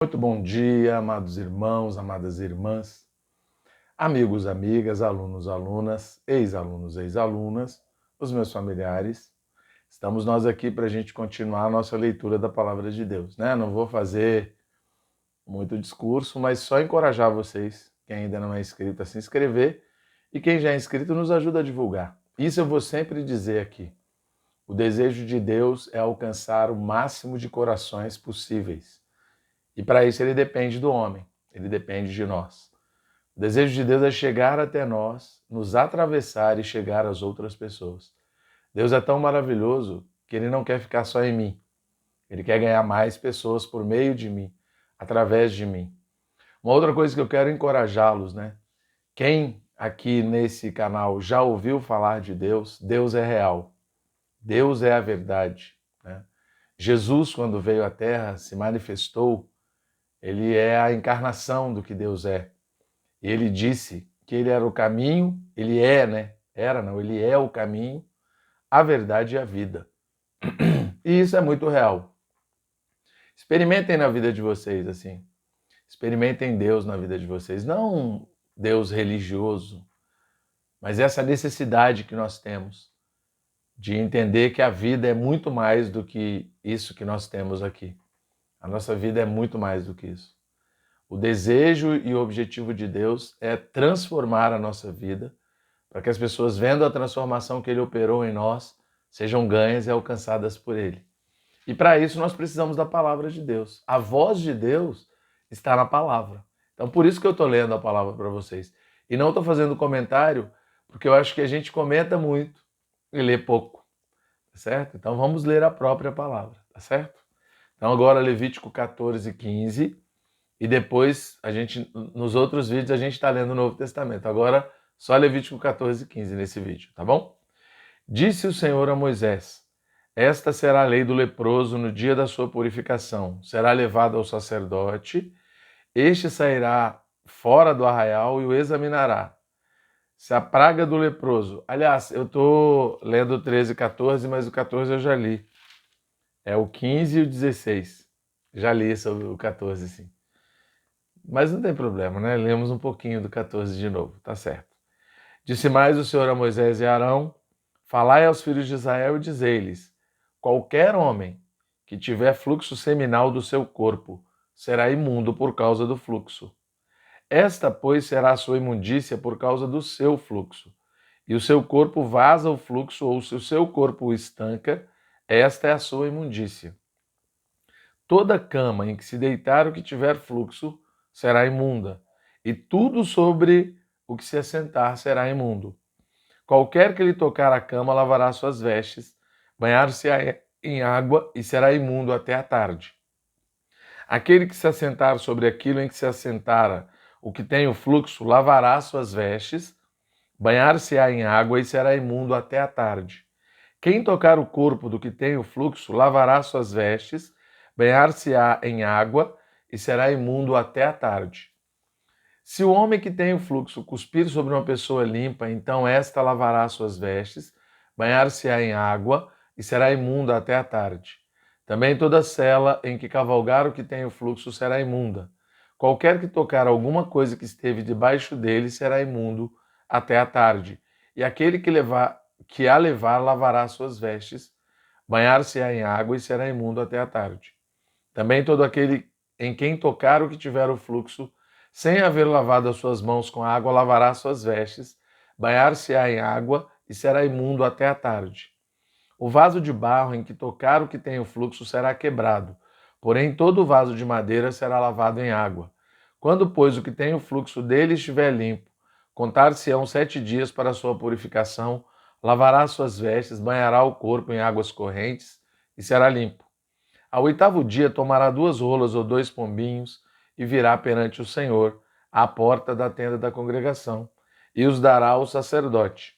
Muito bom dia, amados irmãos, amadas irmãs, amigos, amigas, alunos, alunas, ex-alunos, ex-alunas, os meus familiares. Estamos nós aqui para a gente continuar a nossa leitura da Palavra de Deus, né? Não vou fazer muito discurso, mas só encorajar vocês, quem ainda não é inscrito, a se inscrever, e quem já é inscrito nos ajuda a divulgar. Isso eu vou sempre dizer aqui. O desejo de Deus é alcançar o máximo de corações possíveis. E para isso ele depende do homem, ele depende de nós. O desejo de Deus é chegar até nós, nos atravessar e chegar às outras pessoas. Deus é tão maravilhoso que ele não quer ficar só em mim. Ele quer ganhar mais pessoas por meio de mim, através de mim. Uma outra coisa que eu quero encorajá-los, né? Quem aqui nesse canal já ouviu falar de Deus, Deus é real. Deus é a verdade, né? Jesus, quando veio à Terra, se manifestou. Ele é a encarnação do que Deus é. E ele disse que ele era o caminho, ele é, né? Ele é o caminho, a verdade e a vida. E isso é muito real. Experimentem na vida de vocês, assim. Experimentem Deus na vida de vocês. Não um Deus religioso, mas essa necessidade que nós temos de entender que a vida é muito mais do que isso que nós temos aqui. A nossa vida é muito mais do que isso. O desejo e o objetivo de Deus é transformar a nossa vida para que as pessoas, vendo a transformação que Ele operou em nós, sejam ganhas e alcançadas por Ele. E para isso nós precisamos da palavra de Deus. A voz de Deus está na palavra. Então por isso que eu estou lendo a palavra para vocês. E não estou fazendo comentário, porque eu acho que a gente comenta muito e lê pouco, tá certo? Então vamos ler a própria palavra, tá certo? Então agora Levítico 14, 15... E depois, nos outros vídeos, a gente está lendo o Novo Testamento. Agora, só Levítico 14, 15 nesse vídeo, tá bom? Disse o Senhor a Moisés: esta será a lei do leproso no dia da sua purificação. Será levado ao sacerdote, este sairá fora do arraial e o examinará. Se a praga do leproso... Aliás, eu estou lendo o 13 e 14, mas o 14 eu já li. É o 15 e o 16. Já li sobre o 14, sim. Mas não tem problema, né? Lemos um pouquinho do 14 de novo, tá certo. Disse mais o Senhor a Moisés e Arão: falai aos filhos de Israel e dizei-lhes: qualquer homem que tiver fluxo seminal do seu corpo será imundo por causa do fluxo. Esta, pois, será a sua imundícia por causa do seu fluxo. E o seu corpo vaza o fluxo, ou se o seu corpo o estanca, esta é a sua imundícia. Toda cama em que se deitar o que tiver fluxo será imunda, e tudo sobre o que se assentar será imundo. Qualquer que lhe tocar a cama lavará suas vestes, banhar-se-á em água e será imundo até a tarde. Aquele que se assentar sobre aquilo em que se assentara o que tem o fluxo lavará suas vestes, banhar-se-á em água e será imundo até a tarde. Quem tocar o corpo do que tem o fluxo lavará suas vestes, banhar-se-á em água e será imundo até a tarde. Se o homem que tem o fluxo cuspir sobre uma pessoa limpa, então esta lavará suas vestes, banhar-se-á em água e será imunda até a tarde. Também toda cela em que cavalgar o que tem o fluxo será imunda. Qualquer que tocar alguma coisa que esteve debaixo dele será imundo até a tarde. E aquele que a levar lavará suas vestes, banhar-se-á em água e será imundo até a tarde. Também todo aquele em quem tocar o que tiver o fluxo, sem haver lavado as suas mãos com água, lavará suas vestes, banhar-se-á em água e será imundo até a tarde. O vaso de barro em que tocar o que tem o fluxo será quebrado, porém todo vaso de madeira será lavado em água. Quando, pois, o que tem o fluxo dele estiver limpo, contar-se-ão 7 dias para a sua purificação, lavará suas vestes, banhará o corpo em águas correntes e será limpo. Ao 8º dia tomará 2 rolas ou 2 pombinhos e virá perante o Senhor à porta da tenda da congregação e os dará ao sacerdote.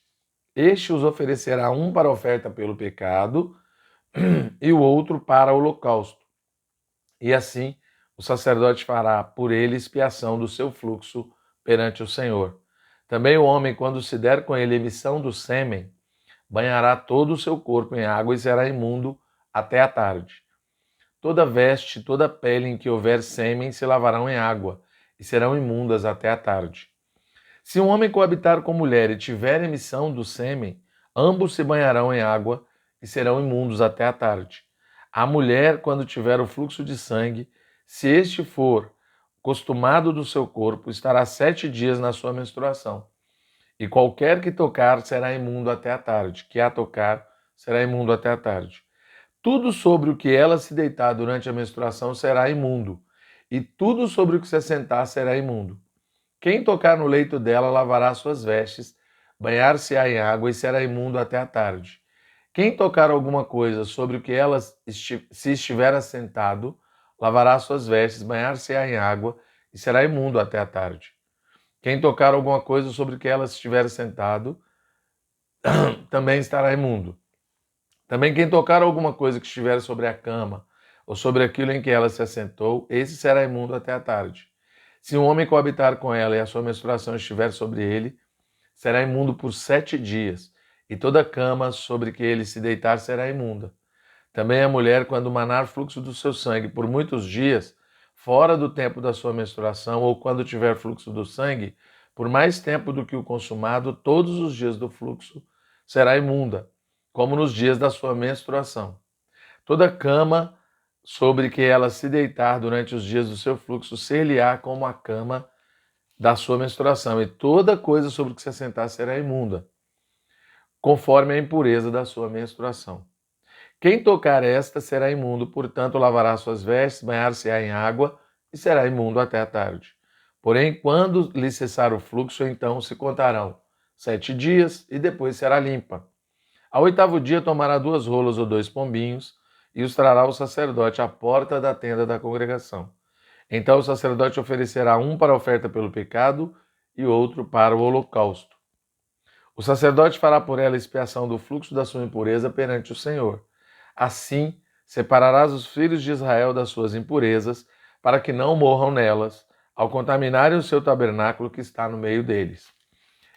Este os oferecerá um para oferta pelo pecado e o outro para o holocausto. E assim o sacerdote fará por ele expiação do seu fluxo perante o Senhor. Também o homem, quando se der com ele emissão do sêmen, banhará todo o seu corpo em água e será imundo até a tarde. toda veste, toda pele em que houver sêmen se lavarão em água, e serão imundas até a tarde. Se um homem coabitar com mulher e tiver emissão do sêmen, ambos se banharão em água e serão imundos até a tarde. A mulher, quando tiver o fluxo de sangue, se este for costumado do seu corpo, estará 7 dias na sua menstruação. E qualquer que tocar será imundo até a tarde. Que a tocar será imundo até a tarde. Tudo sobre o que ela se deitar durante a menstruação será imundo, e tudo sobre o que se assentar será imundo. Quem tocar no leito dela lavará suas vestes, banhar-se-á em água e será imundo até a tarde. Quem tocar alguma coisa sobre o que ela se estiver assentado, lavará suas vestes, banhar-se-á em água e será imundo até a tarde. Quem tocar alguma coisa sobre o que ela estiver assentado, também estará imundo. Também quem tocar alguma coisa que estiver sobre a cama, ou sobre aquilo em que ela se assentou, esse será imundo até a tarde. Se um homem coabitar com ela e a sua menstruação estiver sobre ele, será imundo por 7 dias, e toda cama sobre que ele se deitar será imunda. Também a mulher, quando manar fluxo do seu sangue por muitos dias, fora do tempo da sua menstruação, ou quando tiver fluxo do sangue, por mais tempo do que o consumado, todos os dias do fluxo, será imunda, como nos dias da sua menstruação. Toda cama sobre que ela se deitar durante os dias do seu fluxo ser-lhe-á como a cama da sua menstruação, e toda coisa sobre que se assentar será imunda, conforme a impureza da sua menstruação. Quem tocar esta será imundo, portanto lavará suas vestes, banhar-se-á em água e será imundo até a tarde. Porém, quando lhe cessar o fluxo, então se contarão 7 dias e depois será limpa. Ao 8º dia tomará 2 rolas ou 2 pombinhos e os trará o sacerdote à porta da tenda da congregação. Então o sacerdote oferecerá um para a oferta pelo pecado e outro para o holocausto. O sacerdote fará por ela expiação do fluxo da sua impureza perante o Senhor. Assim, separarás os filhos de Israel das suas impurezas, para que não morram nelas, ao contaminarem o seu tabernáculo que está no meio deles.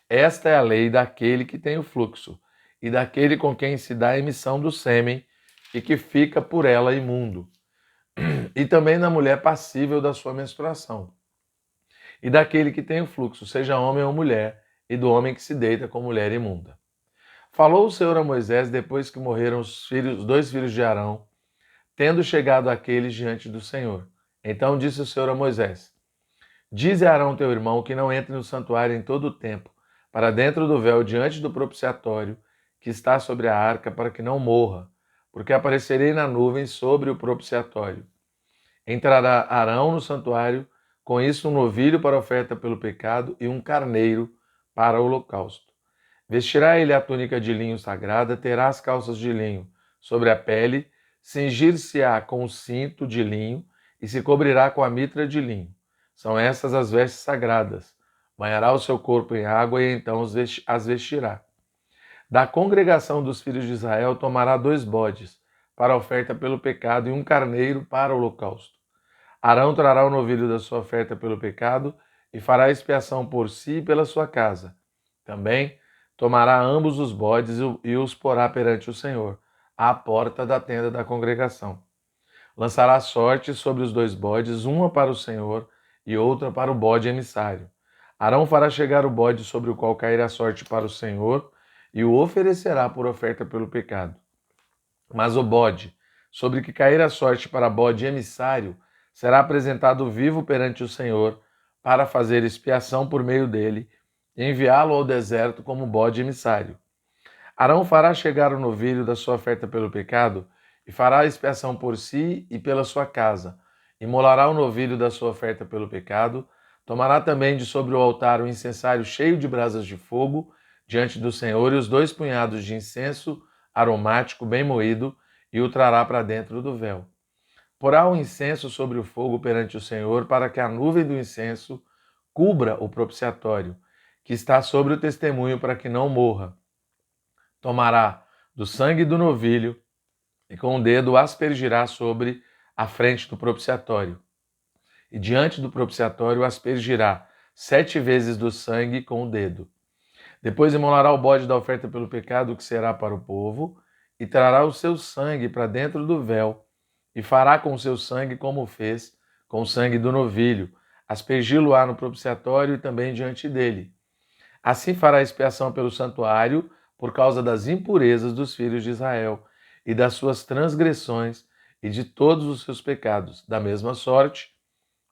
Esta é a lei daquele que tem o fluxo, e daquele com quem se dá a emissão do sêmen, e que fica por ela imundo. E também da mulher passível da sua menstruação, e daquele que tem o fluxo, seja homem ou mulher, e do homem que se deita com mulher imunda. Falou o Senhor a Moisés depois que morreram os 2 filhos de Arão, tendo chegado aqueles diante do Senhor. Então disse o Senhor a Moisés: Dize a Arão teu irmão que não entre no santuário em todo o tempo, para dentro do véu diante do propiciatório, que está sobre a arca, para que não morra, porque aparecerei na nuvem sobre o propiciatório. Entrará Arão no santuário, com isso um novilho para oferta pelo pecado e um carneiro para o holocausto. Vestirá ele a túnica de linho sagrada, terá as calças de linho sobre a pele, cingir-se-á com o cinto de linho e se cobrirá com a mitra de linho. São essas as vestes sagradas. Banhará o seu corpo em água e então as vestirá. Da congregação dos filhos de Israel tomará 2 bodes para a oferta pelo pecado e um carneiro para o holocausto. Arão trará o novilho da sua oferta pelo pecado e fará expiação por si e pela sua casa. Também tomará ambos os bodes e os porá perante o Senhor, à porta da tenda da congregação. Lançará sorte sobre os 2 bodes, uma para o Senhor e outra para o bode emissário. Arão fará chegar o bode sobre o qual cair a sorte para o Senhor e o oferecerá por oferta pelo pecado. Mas o bode, sobre que cair a sorte para bode emissário, será apresentado vivo perante o Senhor para fazer expiação por meio dele e enviá-lo ao deserto como bode emissário. Arão fará chegar o novilho da sua oferta pelo pecado e fará a expiação por si e pela sua casa. Imolará o novilho da sua oferta pelo pecado, tomará também de sobre o altar o incensário cheio de brasas de fogo diante do Senhor e os 2 punhados de incenso aromático bem moído e o trará para dentro do véu. Porá o incenso sobre o fogo perante o Senhor para que a nuvem do incenso cubra o propiciatório, que está sobre o testemunho para que não morra. Tomará do sangue do novilho e com o dedo o aspergirá sobre a frente do propiciatório. E diante do propiciatório aspergirá 7 vezes do sangue com o dedo. Depois imolará o bode da oferta pelo pecado, que será para o povo, e trará o seu sangue para dentro do véu, e fará com o seu sangue como fez com o sangue do novilho, aspergi-lo-á no propiciatório e também diante dele. Assim fará expiação pelo santuário por causa das impurezas dos filhos de Israel e das suas transgressões e de todos os seus pecados. Da mesma sorte,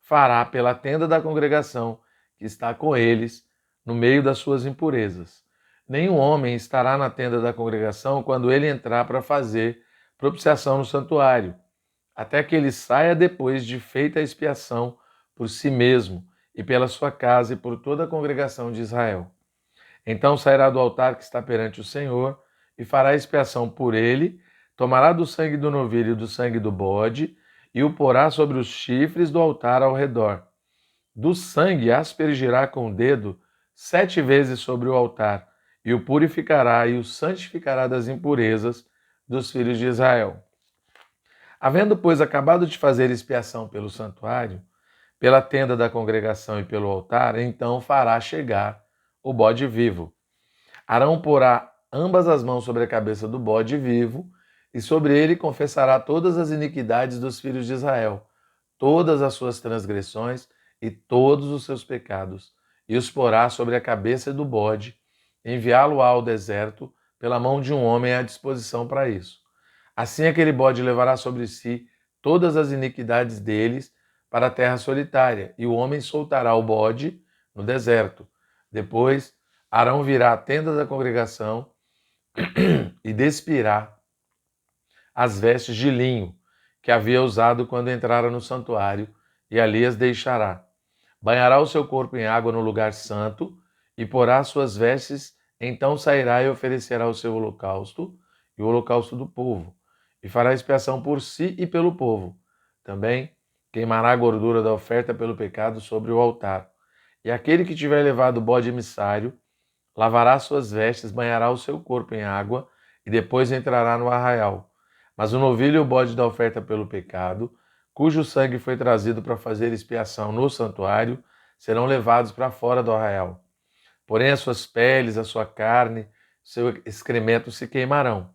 fará pela tenda da congregação que está com eles no meio das suas impurezas. Nenhum homem estará na tenda da congregação quando ele entrar para fazer propiciação no santuário, até que ele saia depois de feita a expiação por si mesmo e pela sua casa e por toda a congregação de Israel. Então sairá do altar que está perante o Senhor e fará expiação por ele, tomará do sangue do novilho e do sangue do bode e o porá sobre os chifres do altar ao redor. Do sangue aspergirá com o dedo 7 vezes sobre o altar e o purificará e o santificará das impurezas dos filhos de Israel. Havendo, pois, acabado de fazer expiação pelo santuário, pela tenda da congregação e pelo altar, então fará chegar o bode vivo. Arão porá ambas as mãos sobre a cabeça do bode vivo, e sobre ele confessará todas as iniquidades dos filhos de Israel, todas as suas transgressões e todos os seus pecados, e os porá sobre a cabeça do bode, enviá-lo ao deserto pela mão de um homem à disposição para isso. Assim aquele bode levará sobre si todas as iniquidades deles para a terra solitária, e o homem soltará o bode no deserto. Depois, Arão virá à tenda da congregação e despirá as vestes de linho que havia usado quando entrara no santuário, e ali as deixará. Banhará o seu corpo em água no lugar santo e porá suas vestes, então sairá e oferecerá o seu holocausto e o holocausto do povo, e fará expiação por si e pelo povo. Também queimará a gordura da oferta pelo pecado sobre o altar. E aquele que tiver levado o bode emissário, lavará suas vestes, banhará o seu corpo em água e depois entrará no arraial. Mas o novilho e o bode da oferta pelo pecado, cujo sangue foi trazido para fazer expiação no santuário, serão levados para fora do arraial. Porém as suas peles, a sua carne, seu excremento se queimarão.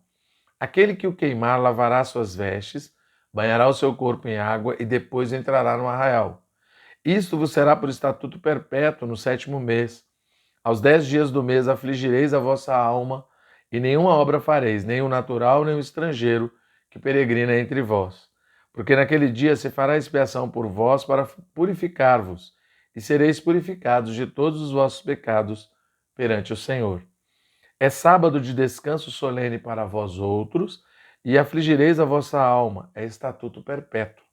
Aquele que o queimar lavará suas vestes, banhará o seu corpo em água e depois entrará no arraial. Isto vos será por estatuto perpétuo no 7º mês. Aos 10 dias do mês afligireis a vossa alma, e nenhuma obra fareis, nem o natural, nem o estrangeiro, que peregrina entre vós. Porque naquele dia se fará expiação por vós para purificar-vos, e sereis purificados de todos os vossos pecados perante o Senhor. É sábado de descanso solene para vós outros, e afligireis a vossa alma, é estatuto perpétuo.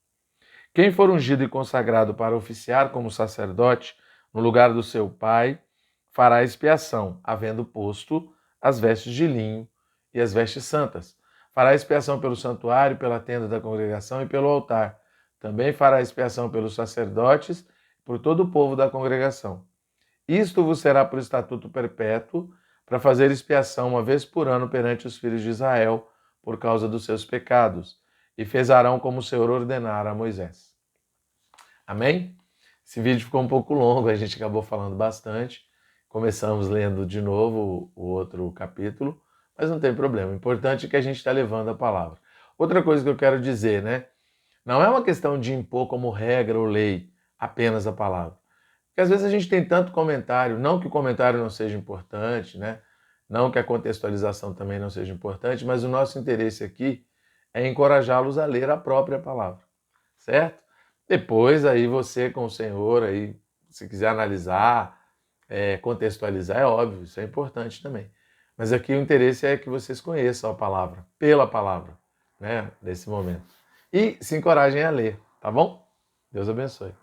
Quem for ungido e consagrado para oficiar como sacerdote no lugar do seu pai, fará expiação, havendo posto as vestes de linho e as vestes santas. Fará expiação pelo santuário, pela tenda da congregação e pelo altar. Também fará expiação pelos sacerdotes e por todo o povo da congregação. Isto vos será por estatuto perpétuo, para fazer expiação uma vez por ano perante os filhos de Israel, por causa dos seus pecados. E fez Arão como o Senhor ordenara a Moisés. Amém? Esse vídeo ficou um pouco longo, a gente acabou falando bastante. Começamos lendo de novo o outro capítulo, mas não tem problema. O importante é que a gente está levando a palavra. Outra coisa que eu quero dizer, né? Não é uma questão de impor como regra ou lei apenas a palavra. Porque às vezes a gente tem tanto comentário, não que o comentário não seja importante, né? Não que a contextualização também não seja importante, mas o nosso interesse aqui é encorajá-los a ler a própria palavra, certo? Depois aí você com o Senhor, aí, se quiser analisar, contextualizar, é óbvio, isso é importante também. Mas aqui o interesse é que vocês conheçam a palavra, pela palavra, né, nesse momento. E se encorajem a ler, tá bom? Deus abençoe.